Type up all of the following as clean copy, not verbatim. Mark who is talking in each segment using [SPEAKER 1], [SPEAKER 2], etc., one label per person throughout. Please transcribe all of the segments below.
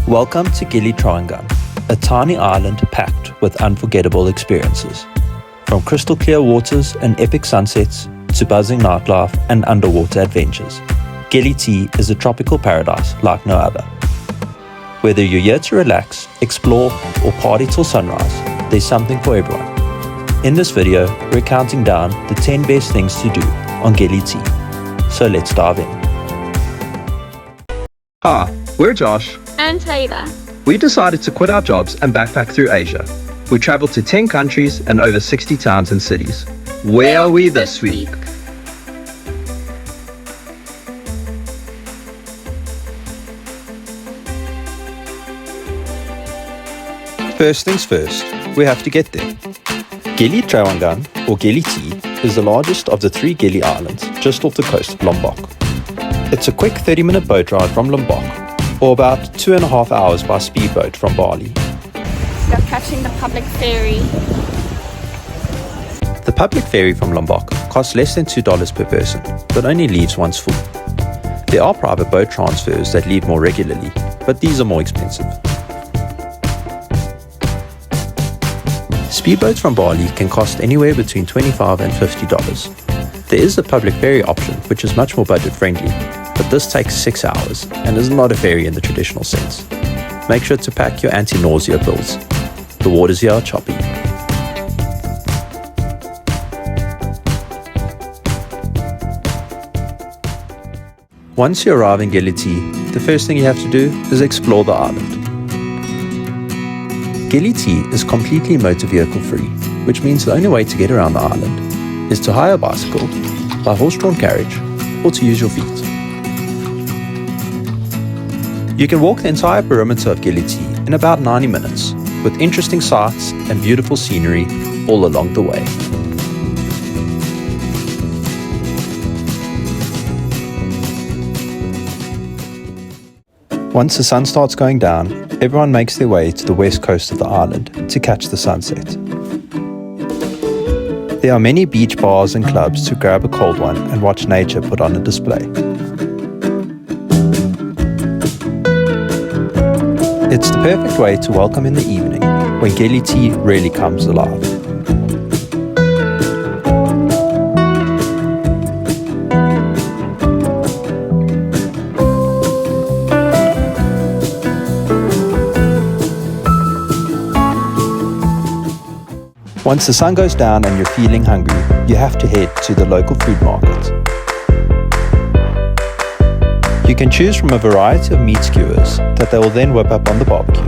[SPEAKER 1] Welcome to Gili Trawangan, a tiny island packed with unforgettable experiences. From crystal clear waters and epic sunsets to buzzing nightlife and underwater adventures, Gili T is a tropical paradise like no other. Whether you're here to relax, explore, or party till sunrise, there's something for everyone. In this video, we're counting down the 10 best things to do on Gili T. So let's dive in.
[SPEAKER 2] Hi, we're Josh
[SPEAKER 3] and Taylor.
[SPEAKER 2] We decided to quit our jobs and backpack through Asia. We traveled to 10 countries and over 60 towns and cities. Where are we this week?
[SPEAKER 1] First things first, we have to get there. Gili Trawangan, or Gili T, is the largest of the 3 Gili Islands just off the coast of Lombok. It's a quick 30-minute boat ride from Lombok, or about 2.5 hours by speedboat from Bali.
[SPEAKER 3] We're catching the public ferry.
[SPEAKER 1] The public ferry from Lombok costs less than $2 per person, but only leaves once full. There are private boat transfers that leave more regularly, but these are more expensive. Speedboats from Bali can cost anywhere between $25 and $50. There is a public ferry option, which is much more budget friendly, but this takes 6 hours and is not a ferry in the traditional sense. Make sure to pack your anti-nausea pills. The waters here are choppy. Once you arrive in Gili T, the first thing you have to do is explore the island. Gili T is completely motor vehicle free, which means the only way to get around the island is to hire a bicycle, by horse-drawn carriage, or to use your feet. You can walk the entire perimeter of Gili T in about 90 minutes, with interesting sights and beautiful scenery all along the way. Once the sun starts going down, everyone makes their way to the west coast of the island to catch the sunset. There are many beach bars and clubs to grab a cold one and watch nature put on a display. It's the perfect way to welcome in the evening when Gili T really comes alive. Once the sun goes down and you're feeling hungry, you have to head to the local food market. You can choose from a variety of meat skewers that they will then whip up on the barbecue.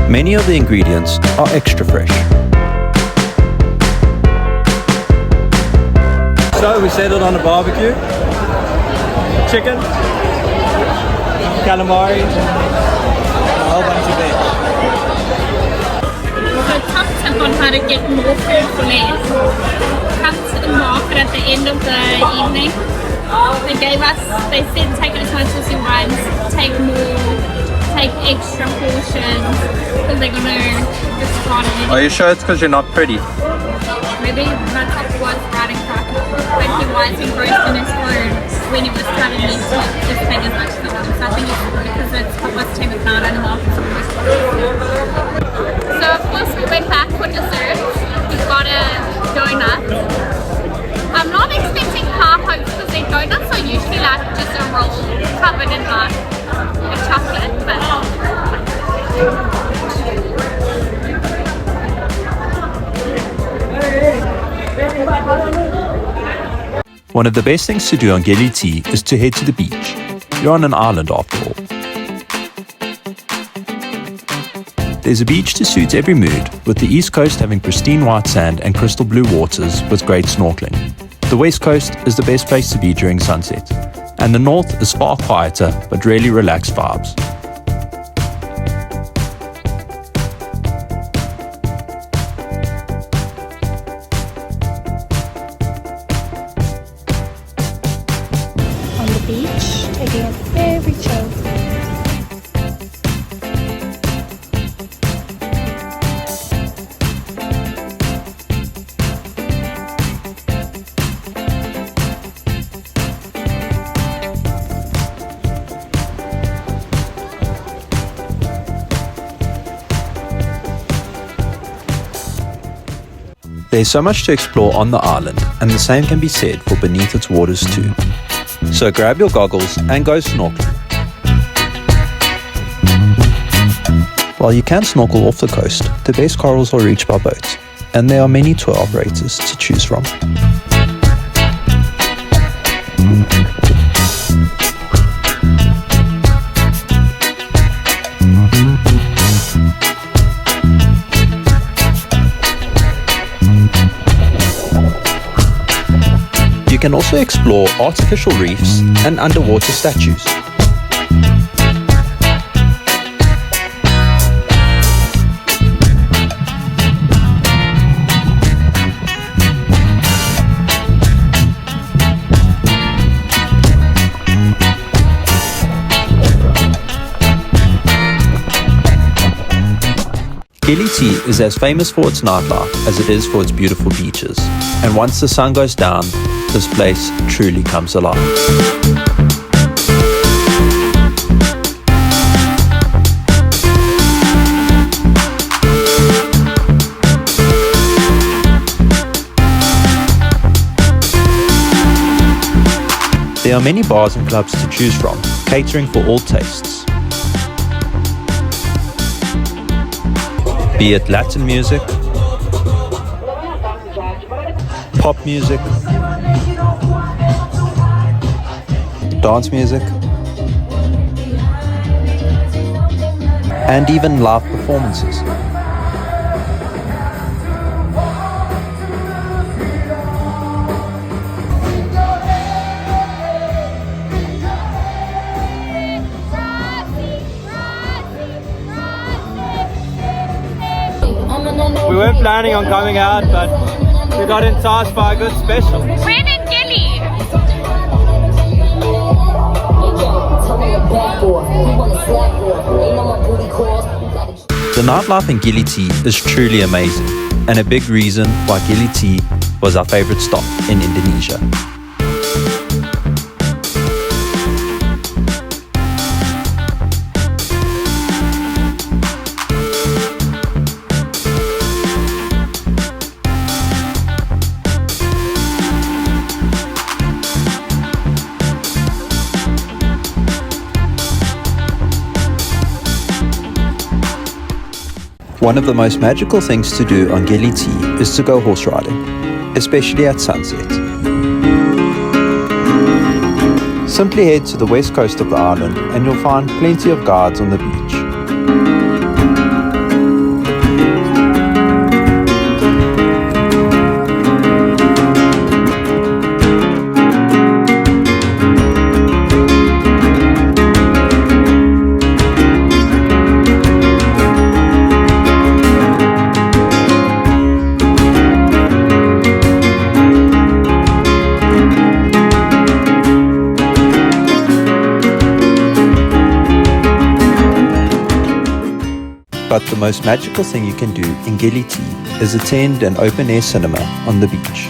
[SPEAKER 1] Many of the ingredients are extra fresh.
[SPEAKER 4] So we settled on a barbecue, chicken, calamari, a whole bunch of veg.
[SPEAKER 3] So top tip on how to get more food for less. Come to the market at the end of the evening. They said take it as much as you want, take more, take extra portions, because they're going to discard it.
[SPEAKER 4] Are you sure it's because you're not pretty?
[SPEAKER 3] Maybe my top was riding crack, but he was engrossed in his phone when he was telling me to just take as much as he wants. So I think it's because it's almost 10 pound and a half. So of course we went back for dessert. We got a donut. I'm not expecting car hopes because their donuts are usually like just a roll covered in like a chocolate, but
[SPEAKER 1] One of the best things to do on Gili T is to head to the beach. You're on an island after all. There's a beach to suit every mood, with the east coast having pristine white sand and crystal blue waters with great snorkeling. The west coast is the best place to be during sunset, and the north is far quieter but really relaxed vibes.
[SPEAKER 3] on the beach, taking it very chill.
[SPEAKER 1] There's so much to explore on the island, and the same can be said for beneath its waters too. So grab your goggles and go snorkeling. While you can snorkel off the coast, the best corals are reached by boat, and there are many tour operators to choose from. You can also explore artificial reefs and underwater statues. Gili T is as famous for its nightlife as it is for its beautiful beaches, and once the sun goes down, this place truly comes alive. There are many bars and clubs to choose from, catering for all tastes. Be it Latin music, pop music, dance music, and even live performances.
[SPEAKER 4] We weren't planning on coming out, but we got enticed by a good special.
[SPEAKER 3] When in Gili?
[SPEAKER 1] The nightlife in Gili T is truly amazing, and a big reason why Gili T was our favorite stop in Indonesia. One of the most magical things to do on Gili T is to go horse riding, especially at sunset. Simply head to the west coast of the island and you'll find plenty of guides on the beach. But the most magical thing you can do in Gili T is attend an open-air cinema on the beach.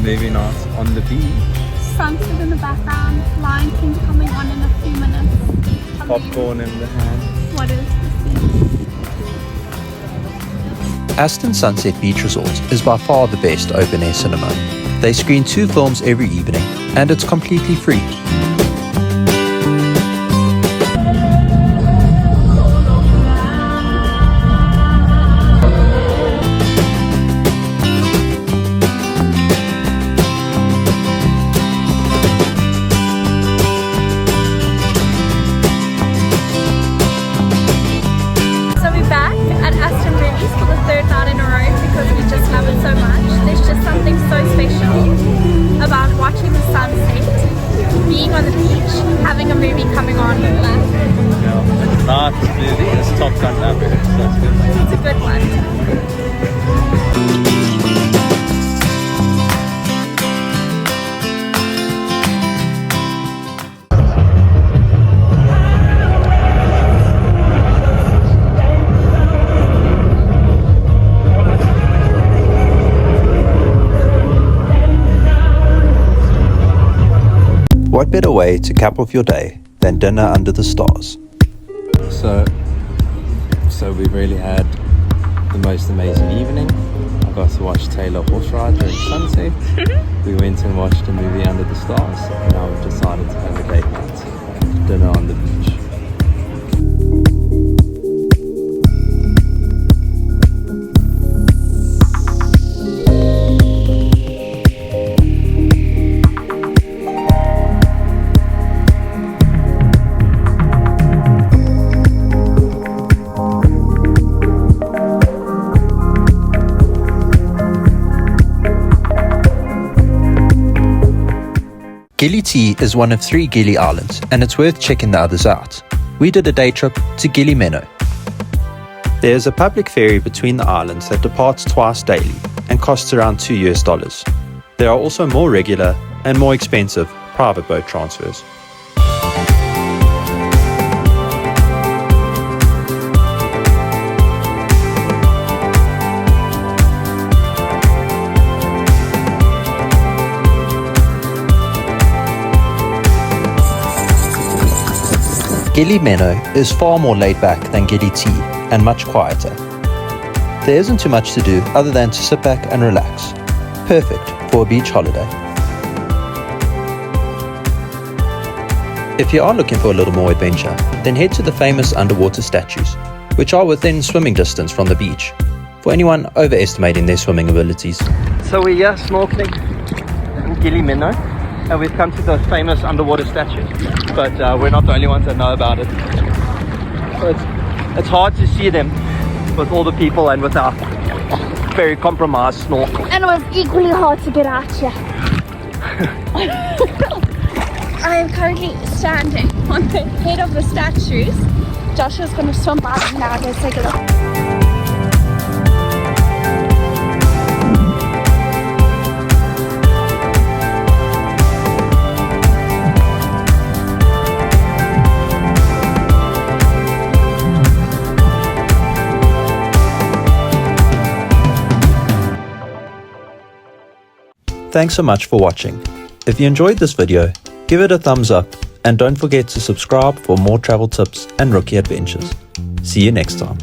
[SPEAKER 4] Maybe not on the beach.
[SPEAKER 3] Sunset in the background, Lion King coming on in a few minutes.
[SPEAKER 4] Popcorn in the hand.
[SPEAKER 3] What is this?
[SPEAKER 1] Aston Sunset Beach Resort is by far the best open-air cinema. They screen 2 films every evening and it's completely free.
[SPEAKER 3] About watching the sunset, being on the beach, having a movie coming on.
[SPEAKER 4] It's not a movie, it's Top Gun Maverick, so that's good.
[SPEAKER 3] It's a good one.
[SPEAKER 1] What better way to cap off your day than dinner under the stars?
[SPEAKER 4] So
[SPEAKER 5] So we really had the most amazing evening. I got to watch Taylor horse ride during sunset. We went and watched a movie under the stars, and now we've decided to have a date night, dinner on the beach.
[SPEAKER 1] Gili T is one of 3 Gili Islands, and it's worth checking the others out. We did a day trip to Gili Menow. There's a public ferry between the islands that departs twice daily and costs around $2. There are also more regular and more expensive private boat transfers. Gili Menow is far more laid back than Gili T and much quieter. There isn't too much to do other than to sit back and relax. Perfect for a beach holiday. If you are looking for a little more adventure, then head to the famous underwater statues, which are within swimming distance from the beach, for anyone overestimating their swimming abilities.
[SPEAKER 2] So we're here snorkeling in Gili Menow, and we've come to the famous underwater statue, but we're not the only ones that know about it. So it's hard to see them with all the people and with our very compromised snorkel.
[SPEAKER 3] And it was equally hard to get out here. I am currently standing on the head of the statues. Joshua's going to swim by them now. Let's take a look.
[SPEAKER 1] Thanks so much for watching. If you enjoyed this video, give it a thumbs up and don't forget to subscribe for more travel tips and rookie adventures. See you next time.